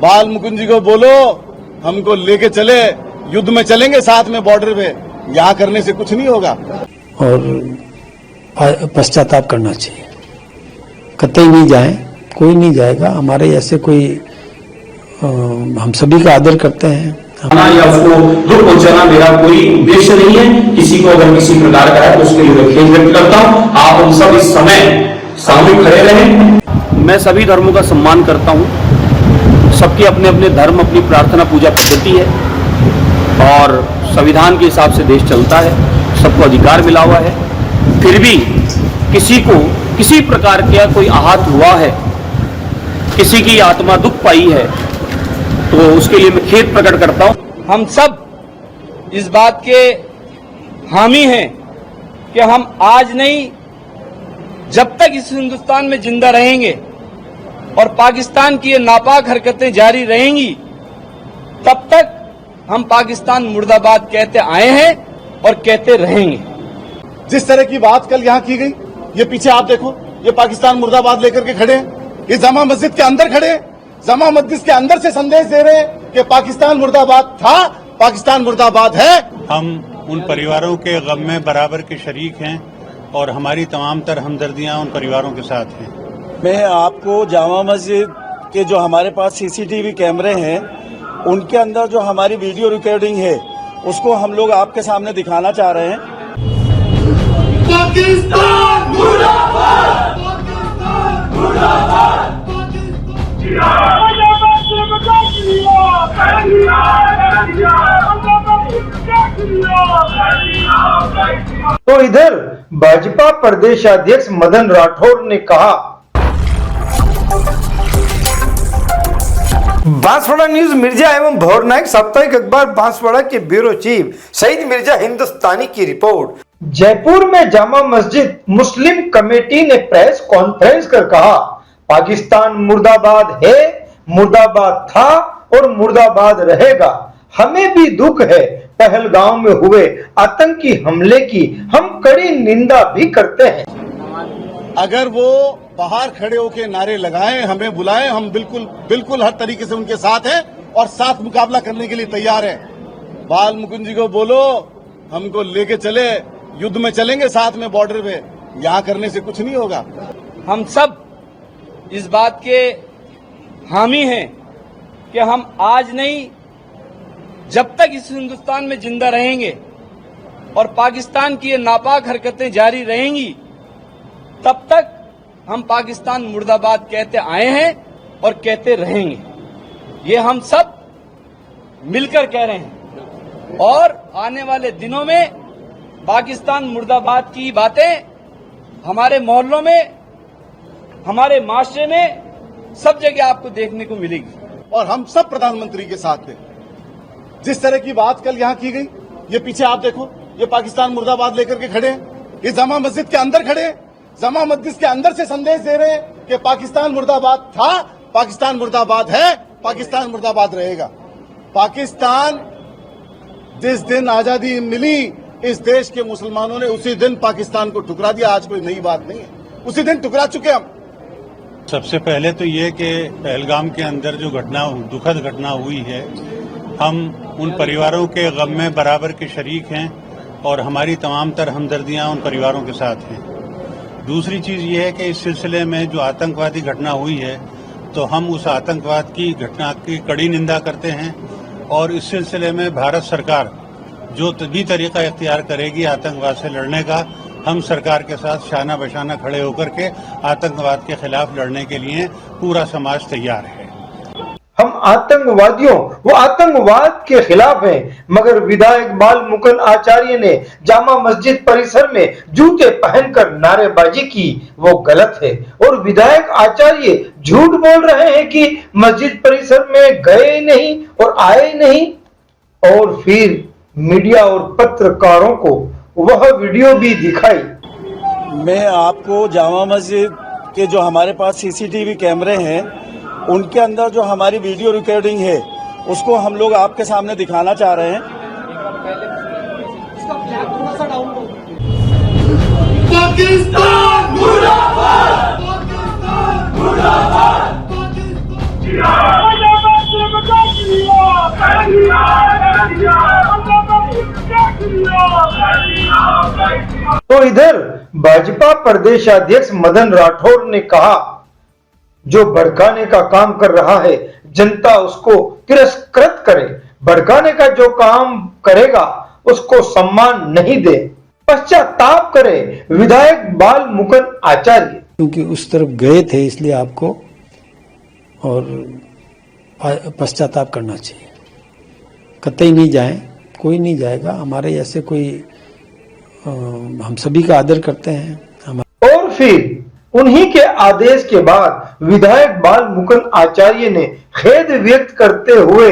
बाल मुकुंद जी को बोलो हमको लेके चले, युद्ध में चलेंगे साथ में बॉर्डर पे, यहाँ करने से कुछ नहीं होगा। और पश्चाताप करना चाहिए, कतई नहीं जाए, कोई नहीं जाएगा। हमारे ऐसे कोई हम सभी का आदर करते हैं या उसको दुख पहुंचाना मेरा कोई उद्देश्य नहीं है। किसी को अगर किसी प्रकार का है तो उसके लिए खेद व्यक्त करता हूं। आप हम सब इस समय सामने खड़े रहें। मैं सभी धर्मों का सम्मान करता हूं। सबके अपने अपने धर्म, अपनी प्रार्थना पूजा पद्धति है और संविधान के हिसाब से देश चलता है, सबको अधिकार मिला हुआ है। फिर भी किसी को किसी प्रकार का कोई आहत हुआ है, किसी की आत्मा दुख पाई है, तो उसके लिए मैं खेद प्रकट करता हूं। हम सब इस बात के हामी हैं कि हम आज नहीं, जब तक इस हिंदुस्तान में जिंदा रहेंगे और पाकिस्तान की ये नापाक हरकतें जारी रहेंगी, तब तक हम पाकिस्तान मुर्दाबाद कहते आए हैं और कहते रहेंगे। जिस तरह की बात कल यहाँ की गई, ये पीछे आप देखो, ये पाकिस्तान मुर्दाबाद लेकर के खड़े हैं, ये जामा मस्जिद के अंदर खड़े हैं, जामा मस्जिद के अंदर से संदेश दे रहे हैं कि पाकिस्तान मुर्दाबाद था, पाकिस्तान मुर्दाबाद है। हम उन परिवारों के गम में बराबर के शरीक हैं और हमारी तमाम तर हमदर्दियां उन परिवारों के साथ हैं। मैं आपको जामा मस्जिद के जो हमारे पास सीसीटीवी कैमरे हैं, उनके अंदर जो हमारी वीडियो रिकॉर्डिंग है, उसको हम लोग आपके सामने दिखाना चाह रहे हैं। पाकिस्तान मुर्दाबाद, पाकिस्तान मुर्दाबाद। तो इधर भाजपा प्रदेश अध्यक्ष मदन राठौर ने कहा, बांसवाड़ा न्यूज मिर्जा एवं भौर नायक साप्ताहिक अखबार बांसवाड़ा के ब्यूरो चीफ सईद मिर्जा हिंदुस्तानी की रिपोर्ट। जयपुर में जामा मस्जिद मुस्लिम कमेटी ने प्रेस कॉन्फ्रेंस कर कहा, पाकिस्तान मुर्दाबाद है, मुर्दाबाद था और मुर्दाबाद रहेगा। हमें भी दुख है पहलगांव में हुए आतंकी हमले की, हम कड़ी निंदा भी करते हैं। अगर वो बाहर खड़े होकर नारे लगाएं, हमें बुलाएं, हम बिल्कुल हर तरीके से उनके साथ हैं और साथ मुकाबला करने के लिए तैयार हैं। बाल मुकुंद जी को बोलो हमको लेके चले, युद्ध में चलेंगे साथ में बॉर्डर पे, यहाँ करने से कुछ नहीं होगा। हम सब इस बात के हामी हैं कि हम आज नहीं, जब तक इस हिंदुस्तान में जिंदा रहेंगे और पाकिस्तान की ये नापाक हरकतें जारी रहेंगी, तब तक हम पाकिस्तान मुर्दाबाद कहते आए हैं और कहते रहेंगे। ये हम सब मिलकर कह रहे हैं और आने वाले दिनों में पाकिस्तान मुर्दाबाद की बातें हमारे मोहल्लों में, हमारे माशरे में, सब जगह आपको देखने को मिलेगी। और हम सब प्रधानमंत्री के साथ थे। जिस तरह की बात कल यहाँ की गई, ये पीछे आप देखो, ये पाकिस्तान मुर्दाबाद लेकर के खड़े हैं, ये जामा मस्जिद के अंदर खड़े हैं, जामा मस्जिद के अंदर से संदेश दे रहे हैं कि पाकिस्तान मुर्दाबाद था, पाकिस्तान मुर्दाबाद है, पाकिस्तान मुर्दाबाद रहेगा। पाकिस्तान जिस दिन आजादी मिली इस देश के मुसलमानों ने उसी दिन पाकिस्तान को ठुकरा दिया। आज कोई नई बात नहीं है, उसी दिन ठुकरा चुके हम। सबसे पहले तो ये कि पहलगाम के अंदर जो घटना, दुखद घटना हुई है, हम उन परिवारों के गम में बराबर के शरीक हैं और हमारी तमाम तर हमदर्दियां उन परिवारों के साथ हैं। दूसरी चीज ये है कि इस सिलसिले में जो आतंकवादी घटना हुई है, तो हम उस आतंकवाद की घटना की कड़ी निंदा करते हैं और इस सिलसिले में भारत सरकार जो भी तरीका इख्तियार करेगी आतंकवाद से लड़ने का, हम सरकार के साथ शाना बशाना खड़े होकर के आतंकवाद के खिलाफ लड़ने के लिए पूरा समाज तैयार है। हम आतंकवादियों व आतंकवाद के खिलाफ हैं, मगर विधायक बाल मुकुंद आचार्य ने जामा मस्जिद परिसर में जूते पहनकर नारेबाजी की, वो गलत है। और विधायक आचार्य झूठ बोल रहे हैं कि मस्जिद परिसर में गए नहीं और आए नहीं, और फिर मीडिया और पत्रकारों को वह वीडियो भी दिखाई। मैं आपको जामा मस्जिद के जो हमारे पास सीसीटीवी कैमरे हैं, उनके अंदर जो हमारी वीडियो रिकॉर्डिंग है, उसको हम लोग आपके सामने दिखाना चाह रहे हैं। पाकिस्तान मुर्दाबाद, पाकिस्तान मुर्दाबाद। तो इधर भाजपा प्रदेश अध्यक्ष मदन राठौर ने कहा, जो भड़काने का काम कर रहा है जनता उसको तिरस्कृत करे, भड़काने का जो काम करेगा उसको सम्मान नहीं दे, पश्चाताप करे विधायक बाल मुकुंद आचार्य। क्योंकि उस तरफ गए थे इसलिए आपको और पश्चाताप करना चाहिए। कतई नहीं जाए, कोई नहीं जाएगा। हमारे ऐसे कोई हम सभी का आदर करते हैं। और फिर उन्हीं के आदेश के बाद विधायक बाल मुकुंद आचार्य ने खेद व्यक्त करते हुए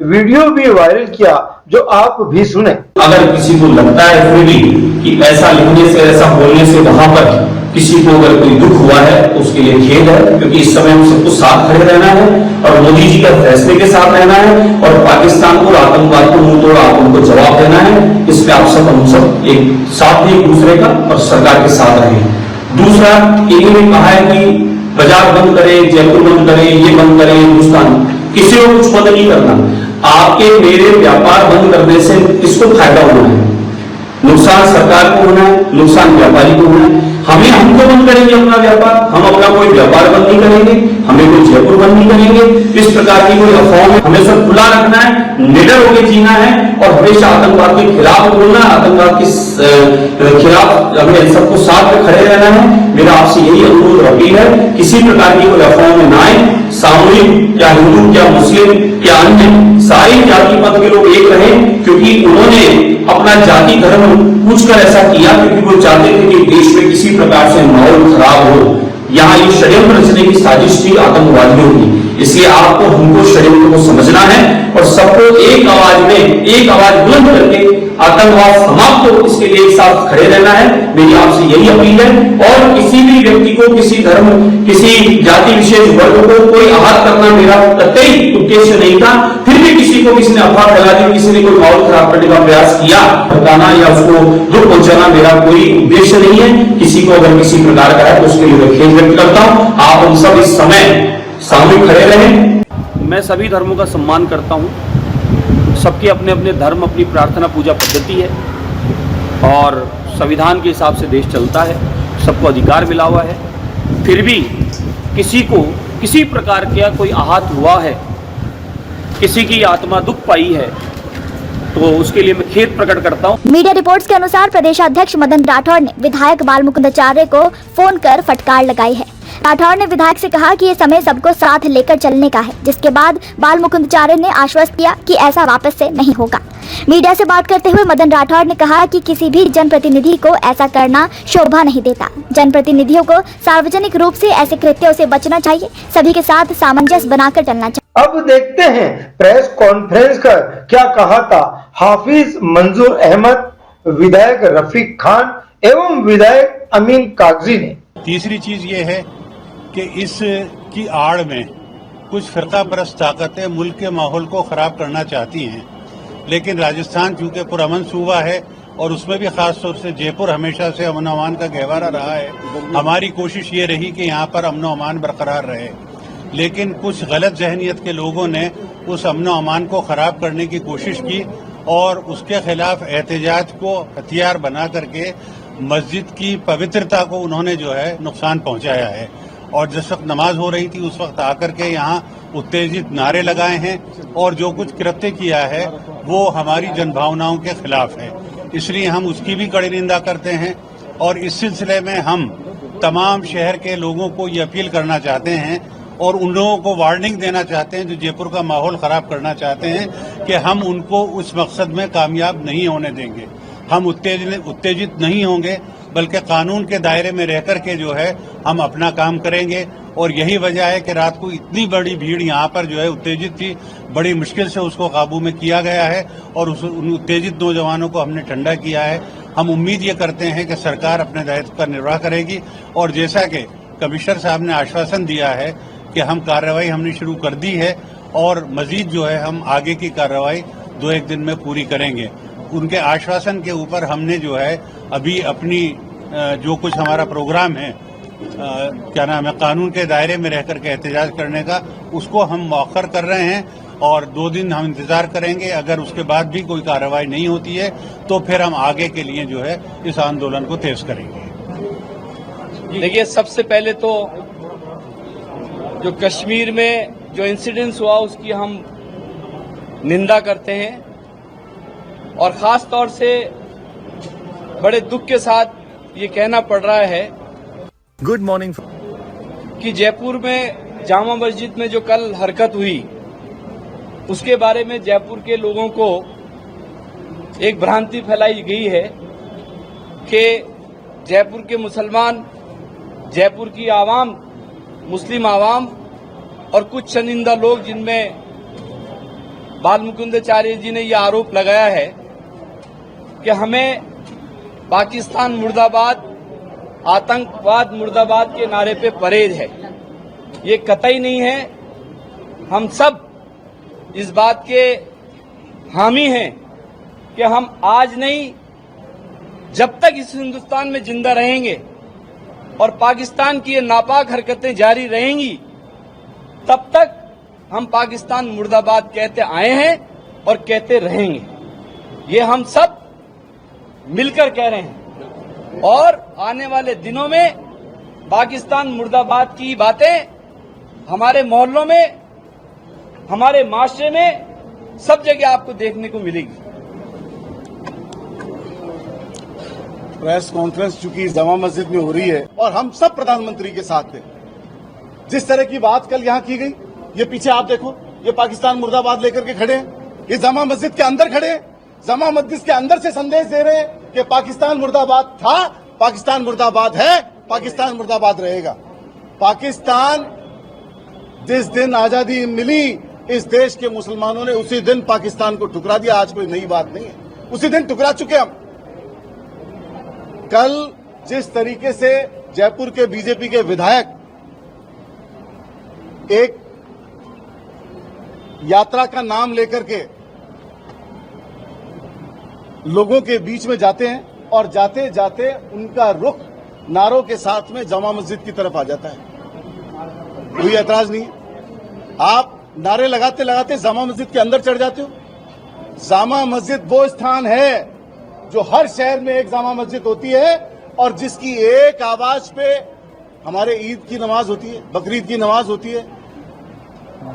वीडियो भी वायरल किया, जो आप भी सुने। अगर किसी को लगता है फिर भी कि ऐसा लिखने से, ऐसा बोलने से वहां पर किसी को अगर कोई दुख हुआ है तो उसके लिए खेद है, क्योंकि इस समय हम सबको साथ खड़े रहना है और मोदी जी का फैसले के साथ रहना है और पाकिस्तान को, आतंकवाद को मुंह तोड़ आप उनको जवाब देना है। इसमें आप सब, हम सब एक साथ एक दूसरे का और सरकार के साथ रहें। दूसरा, इन्होंने कहा है कि बाजार बंद करें, जयपुर बंद करें, ये बंद करें, हिंदुस्तान, किसी को कुछ बंद नहीं करना। आपके मेरे व्यापार बंद करने से किसको फायदा होना है? नुकसान सरकार को होना है, नुकसान व्यापारी को होना है। हमको बंद करेंगे अपना व्यापार, हम अपना कोई व्यापार बंद नहीं करेंगे, हमें कोई जयपुर बंद नहीं करेंगे। इस प्रकार की कोई अफवाह में हमें सब खुला रखना है, निडर होकर जीना है और हमेशा आतंकवाद के खिलाफ बोलना, आतंकवाद के खिलाफ हमें सबको साथ में खड़े रहना है। मेरा आपसे यही अनुरोध अपील है, किसी प्रकार की कोई अफवाह में ना आए। सामूहिक, क्या हिंदू, क्या मुस्लिम, क्या अन्य सारी जाति पद के लोग एक रहें, क्योंकि उन्होंने अपना जाति धर्म पूछकर ऐसा किया क्योंकि वो चाहते थे कि देश में किसी प्रकार से माहौल खराब हो। यहाँ ये षड्यंत्र रचने की साजिश थी आतंकवादियों की। इसलिए आपको, हमको षड्यंत्र को समझना है और सबको एक आवाज में, एक आवाज बुलंद करके आतंकवाद समाप्त हो, इसके लिए एक साथ खड़े रहना है। मेरी आपसे यही अपील है। और किसी भी व्यक्ति को, किसी धर्म, किसी जाति विशेष वर्ग को कोई आहत करना मेरा कतई उद्देश्य नहीं था। फिर भी किसी को, किसी ने अफवाह फैला दी, किसी ने कोई माहौल खराब करने का प्रयास किया, बताना या उसको दुख पहुंचाना मेरा कोई उद्देश्य नहीं है। किसी को अगर किसी प्रकार का है तो उसके लिए मैं खेद व्यक्त करता हूं। आप हम सब इस समय सामने खड़े रहें। मैं सभी धर्मों का सम्मान करता हूं। सबके अपने अपने धर्म, अपनी प्रार्थना पूजा पद्धति है और संविधान के हिसाब से देश चलता है, सबको अधिकार मिला हुआ है। फिर भी किसी को किसी प्रकार का कोई आहत हुआ है, किसी की आत्मा दुख पाई है, तो उसके लिए मैं खेद प्रकट करता हूं। मीडिया रिपोर्ट्स के अनुसार प्रदेशाध्यक्ष मदन राठौर ने विधायक बाल मुकुंद आचार्य को फोन कर फटकार लगाई है। राठौर ने विधायक से कहा कि ये समय सबको साथ लेकर चलने का है, जिसके बाद बाल मुकुंद आचार्य ने आश्वस्त किया कि ऐसा वापस से नहीं होगा। मीडिया से बात करते हुए मदन राठौर ने कहा कि किसी भी जनप्रतिनिधि को ऐसा करना शोभा नहीं देता। जनप्रतिनिधियों को सार्वजनिक रूप से ऐसे कृत्यों से बचना चाहिए, सभी के साथ सामंजस्य बनाकर चलना चाहिए। अब देखते हैं प्रेस कॉन्फ्रेंस कर क्या कहा था हाफिज मंजूर अहमद, विधायक रफीक खान एवं विधायक अमीन कागजी ने। तीसरी चीज ये है कि इस की आड़ में कुछ फिरका परस्त ताकतें मुल्क के माहौल को खराब करना चाहती हैं, लेकिन राजस्थान चूंकि पुरअमन सूबा है और उसमें भी खास तौर से जयपुर हमेशा से अमन अमान का गहवारा रहा है। हमारी कोशिश ये रही कि यहाँ पर अमन अमान बरकरार रहे, लेकिन कुछ गलत जहनियत के लोगों ने उस अमन अमान को खराब करने की कोशिश की और उसके खिलाफ एहतजाज को हथियार बना करके मस्जिद की पवित्रता को उन्होंने जो है नुकसान पहुंचाया है। और जिस वक्त नमाज हो रही थी उस वक्त आकर के यहाँ उत्तेजित नारे लगाए हैं और जो कुछ कृत्य किया है वो हमारी जनभावनाओं के खिलाफ है। इसलिए हम उसकी भी कड़ी निंदा करते हैं और इस सिलसिले में हम तमाम शहर के लोगों को ये अपील करना चाहते हैं और उन लोगों को वार्निंग देना चाहते हैं जो जयपुर का माहौल खराब करना चाहते हैं कि हम उनको उस मकसद में कामयाब नहीं होने देंगे। हम उत्तेजित नहीं होंगे, बल्कि कानून के दायरे में रहकर के जो है हम अपना काम करेंगे। और यही वजह है कि रात को इतनी बड़ी भीड़ यहाँ पर जो है उत्तेजित थी, बड़ी मुश्किल से उसको काबू में किया गया है और उन उत्तेजित नौजवानों को हमने ठंडा किया है। हम उम्मीद ये करते हैं कि सरकार अपने दायित्व का निर्वाह करेगी और जैसा कि कमिश्नर साहब ने आश्वासन दिया है कि हम कार्रवाई हमने शुरू कर दी है और मजीद जो है हम आगे की कार्रवाई 2-1 दिन में पूरी करेंगे। उनके आश्वासन के ऊपर हमने जो है अभी अपनी जो कुछ हमारा प्रोग्राम है क्या नाम है, कानून के दायरे में रहकर के एहतजाज करने का, उसको हम मौखर कर रहे हैं और 2 दिन हम इंतजार करेंगे। अगर उसके बाद भी कोई कार्रवाई नहीं होती है तो फिर हम आगे के लिए जो है इस आंदोलन को तेज करेंगे। देखिए, सबसे पहले तो जो कश्मीर में जो इंसिडेंट्स हुआ उसकी हम निंदा करते हैं और खास तौर से बड़े दुख के साथ ये कहना पड़ रहा है गुड मॉर्निंग कि जयपुर में जामा मस्जिद में जो कल हरकत हुई उसके बारे में जयपुर के लोगों को एक भ्रांति फैलाई गई है कि जयपुर के मुसलमान, जयपुर की आवाम, मुस्लिम आवाम और कुछ चंनिंदा लोग, जिनमें बाल मुकुंदाचार्य जी ने यह आरोप लगाया है कि हमें पाकिस्तान मुर्दाबाद, आतंकवाद मुर्दाबाद के नारे पे परेड है। ये कतई नहीं है। हम सब इस बात के हामी हैं कि हम आज नहीं, जब तक इस हिंदुस्तान में जिंदा रहेंगे और पाकिस्तान की ये नापाक हरकतें जारी रहेंगी, तब तक हम पाकिस्तान मुर्दाबाद कहते आए हैं और कहते रहेंगे। ये हम सब मिलकर कह रहे हैं और आने वाले दिनों में पाकिस्तान मुर्दाबाद की बातें हमारे मोहल्लों में, हमारे माशरे में, सब जगह आपको देखने को मिलेगी। प्रेस कॉन्फ्रेंस चूंकि जामा मस्जिद में हो रही है और हम सब प्रधानमंत्री के साथ थे, जिस तरह की बात कल यहाँ की गई, ये पीछे आप देखो, ये पाकिस्तान मुर्दाबाद लेकर के खड़े हैं, ये जामा मस्जिद के अंदर खड़े हैं, जामा मस्जिद के अंदर से संदेश दे रहे हैं कि पाकिस्तान मुर्दाबाद था, पाकिस्तान मुर्दाबाद है, पाकिस्तान मुर्दाबाद रहेगा। पाकिस्तान, जिस दिन आजादी मिली इस देश के मुसलमानों ने उसी दिन पाकिस्तान को ठुकरा दिया। आज कोई नई बात नहीं है, उसी दिन ठुकरा चुके हम। कल जिस तरीके से जयपुर के बीजेपी के विधायक एक यात्रा का नाम लेकर के लोगों के बीच में जाते हैं और जाते जाते उनका रुख नारों के साथ में जामा मस्जिद की तरफ आ जाता है, कोई ऐतराज नहीं। आप नारे लगाते लगाते जामा मस्जिद के अंदर चढ़ जाते हो। जामा मस्जिद वो स्थान है जो हर शहर में एक जामा मस्जिद होती है और जिसकी एक आवाज पे हमारे ईद की नमाज होती है, बकरीद की नमाज होती है,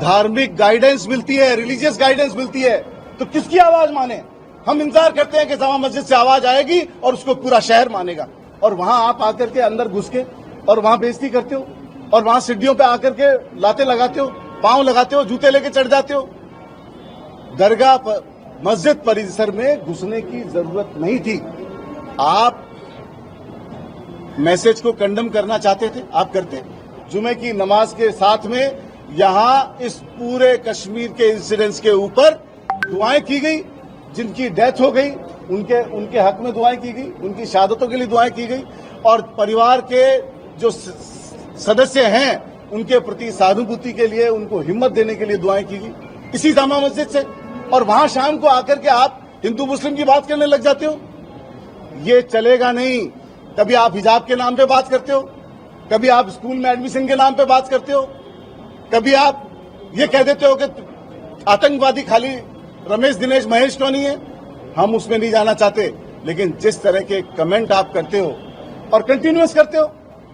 धार्मिक गाइडेंस मिलती है, रिलीजियस गाइडेंस मिलती है। तो किसकी आवाज माने? हम इंतजार करते हैं कि जामा मस्जिद से आवाज आएगी और उसको पूरा शहर मानेगा, और वहां आप आकर के अंदर घुस के और वहां बेइज्जती करते हो और वहां सीढ़ियों पे आकर के लाते लगाते हो, पांव लगाते हो, जूते लेके चढ़ जाते हो। दरगाह मस्जिद परिसर में घुसने की जरूरत नहीं थी। आप मैसेज को कंडम करना चाहते थे, आप करते। जुमे की नमाज के साथ में यहां इस पूरे कश्मीर के इंसिडेंट्स के ऊपर दुआएं की गई, जिनकी डेथ हो गई उनके हक में दुआएं की गई, उनकी शहादतों के लिए दुआएं की गई, और परिवार के जो सदस्य हैं उनके प्रति सहानुभूति के लिए, उनको हिम्मत देने के लिए दुआएं की गई इसी जामा मस्जिद से। और वहां शाम को आकर के आप हिंदू मुस्लिम की बात करने लग जाते हो। ये चलेगा नहीं। कभी आप हिजाब के नाम पे बात करते हो, कभी आप स्कूल में एडमिशन के नाम पे बात करते हो, कभी आप ये कह देते हो कि आतंकवादी खाली रमेश, दिनेश, महेश क्यों नहीं है। हम उसमें नहीं जाना चाहते, लेकिन जिस तरह के कमेंट आप करते हो और कंटिन्यूअस करते हो,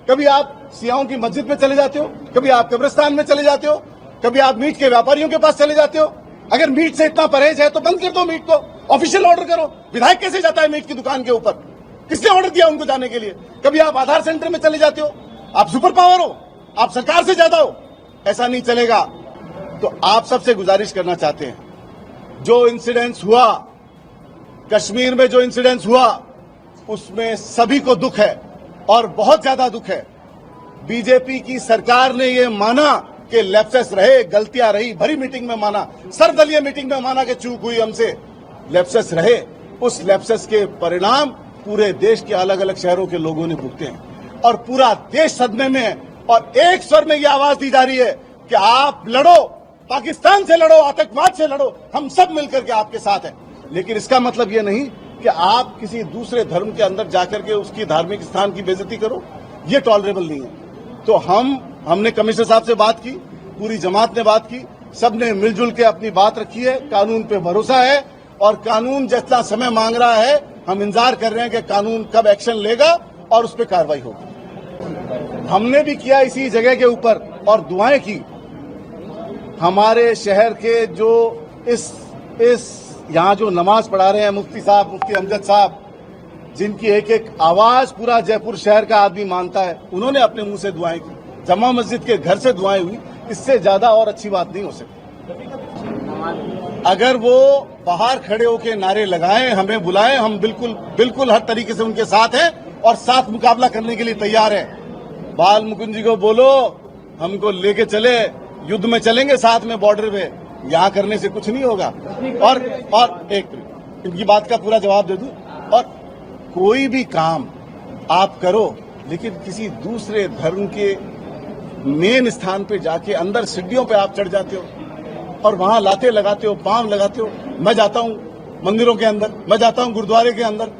कभी आप सियाओं की मस्जिद में चले जाते हो, कभी आप कब्रिस्तान में चले जाते हो, कभी आप मीट के व्यापारियों के पास चले जाते हो। अगर मीट से इतना परहेज है तो बंद कर दो मीट को, ऑफिशियल ऑर्डर करो। विधायक कैसे जाता है मीट की दुकान के ऊपर? किसने ऑर्डर दिया उनको जाने के लिए? कभी आप आधार सेंटर में चले जाते हो, आप सुपर पावर हो, आप सरकार से ज्यादा हो। ऐसा नहीं चलेगा। तो आप सबसे गुजारिश करना चाहते हैं, जो इंसिडेंट्स हुआ कश्मीर में, जो इंसिडेंट्स हुआ उसमें सभी को दुख है और बहुत ज्यादा दुख है। बीजेपी की सरकार ने ये माना कि लैप्सेस रहे, गलतियां रही, भरी मीटिंग में माना, सर्वदलीय मीटिंग में माना कि चूक हुई हमसे, लैप्सेस रहे। उस लैप्सेस के परिणाम पूरे देश के अलग अलग शहरों के लोगों ने भुगते हैं और पूरा देश सदमे में है। और एक स्वर में ये आवाज दी जा रही है कि आप लड़ो, पाकिस्तान से लड़ो, आतंकवाद से लड़ो, हम सब मिलकर के आपके साथ हैं। लेकिन इसका मतलब ये नहीं कि आप किसी दूसरे धर्म के अंदर जाकर के उसकी धार्मिक स्थान की बेइज्जती करो, ये टॉलरेबल नहीं है। तो हमने कमिश्नर साहब से बात की, पूरी जमात ने बात की, सबने मिलजुल के अपनी बात रखी है, कानून पे भरोसा है और कानून जितना समय मांग रहा है हम इंतजार कर रहे हैं कि कानून कब एक्शन लेगा और उस पर कार्रवाई होगी। हमने भी किया इसी जगह के ऊपर और दुआएं की। हमारे शहर के जो इस यहाँ जो नमाज पढ़ा रहे हैं मुफ्ती साहब, मुफ्ती अमजद साहब, जिनकी एक एक आवाज पूरा जयपुर शहर का आदमी मानता है, उन्होंने अपने मुंह से दुआएं की। जमा मस्जिद के घर से दुआएं हुई, इससे ज्यादा और अच्छी बात नहीं हो सकती। अगर वो बाहर खड़े होकर नारे लगाएं, हमें बुलाएं, हम बिल्कुल हर तरीके से उनके साथ हैं और साथ मुकाबला करने के लिए तैयार हैं। बाल मुकुंद जी को बोलो हमको लेके चले, युद्ध में चलेंगे साथ में बॉर्डर पे, यहाँ करने से कुछ नहीं होगा। और एक इनकी बात का पूरा जवाब दे दूं, और कोई भी काम आप करो लेकिन किसी दूसरे धर्म के मेन स्थान पे जाके अंदर सीढ़ियों पे आप चढ़ जाते हो और वहां लाते लगाते हो, पांव लगाते हो। मैं जाता हूं मंदिरों के अंदर, मैं जाता हूं गुरुद्वारे के अंदर।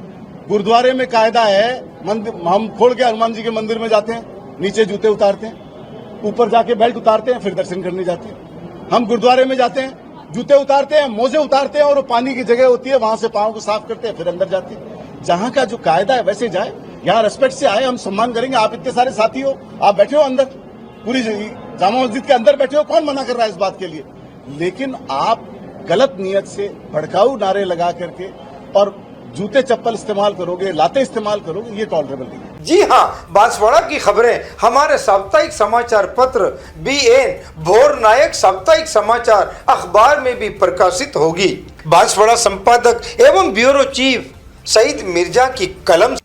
गुरुद्वारे में कायदा है, हम खोल के हनुमान जी के मंदिर में जाते हैं, नीचे जूते उतारते हैं, ऊपर जाके बेल्ट उतारते हैं, फिर दर्शन करने जाते हैं। हम गुरुद्वारे में जाते हैं, जूते उतारते हैं, मोजे उतारते हैं और पानी की जगह होती है, वहां से पांव को साफ करते हैं, फिर अंदर जाते हैं। जहां का जो कायदा है वैसे जाए, यहाँ रेस्पेक्ट से आए, हम सम्मान करेंगे। आप इतने सारे साथी हो, आप बैठे हो अंदर, पूरी जामा मस्जिद के अंदर बैठे हो, कौन मना कर रहा है इस बात के लिए? लेकिन आप गलत नियत से भड़काऊ नारे लगा करके और जूते चप्पल इस्तेमाल करोगे, लाते इस्तेमाल करोगे, ये टॉलरेबल नहीं है। जी हाँ, बांसवाड़ा की खबरें हमारे साप्ताहिक समाचार पत्र BN भोर नायक साप्ताहिक समाचार अखबार में भी प्रकाशित होगी। बांसवाड़ा संपादक एवं ब्यूरो चीफ सईद मिर्जा की कलम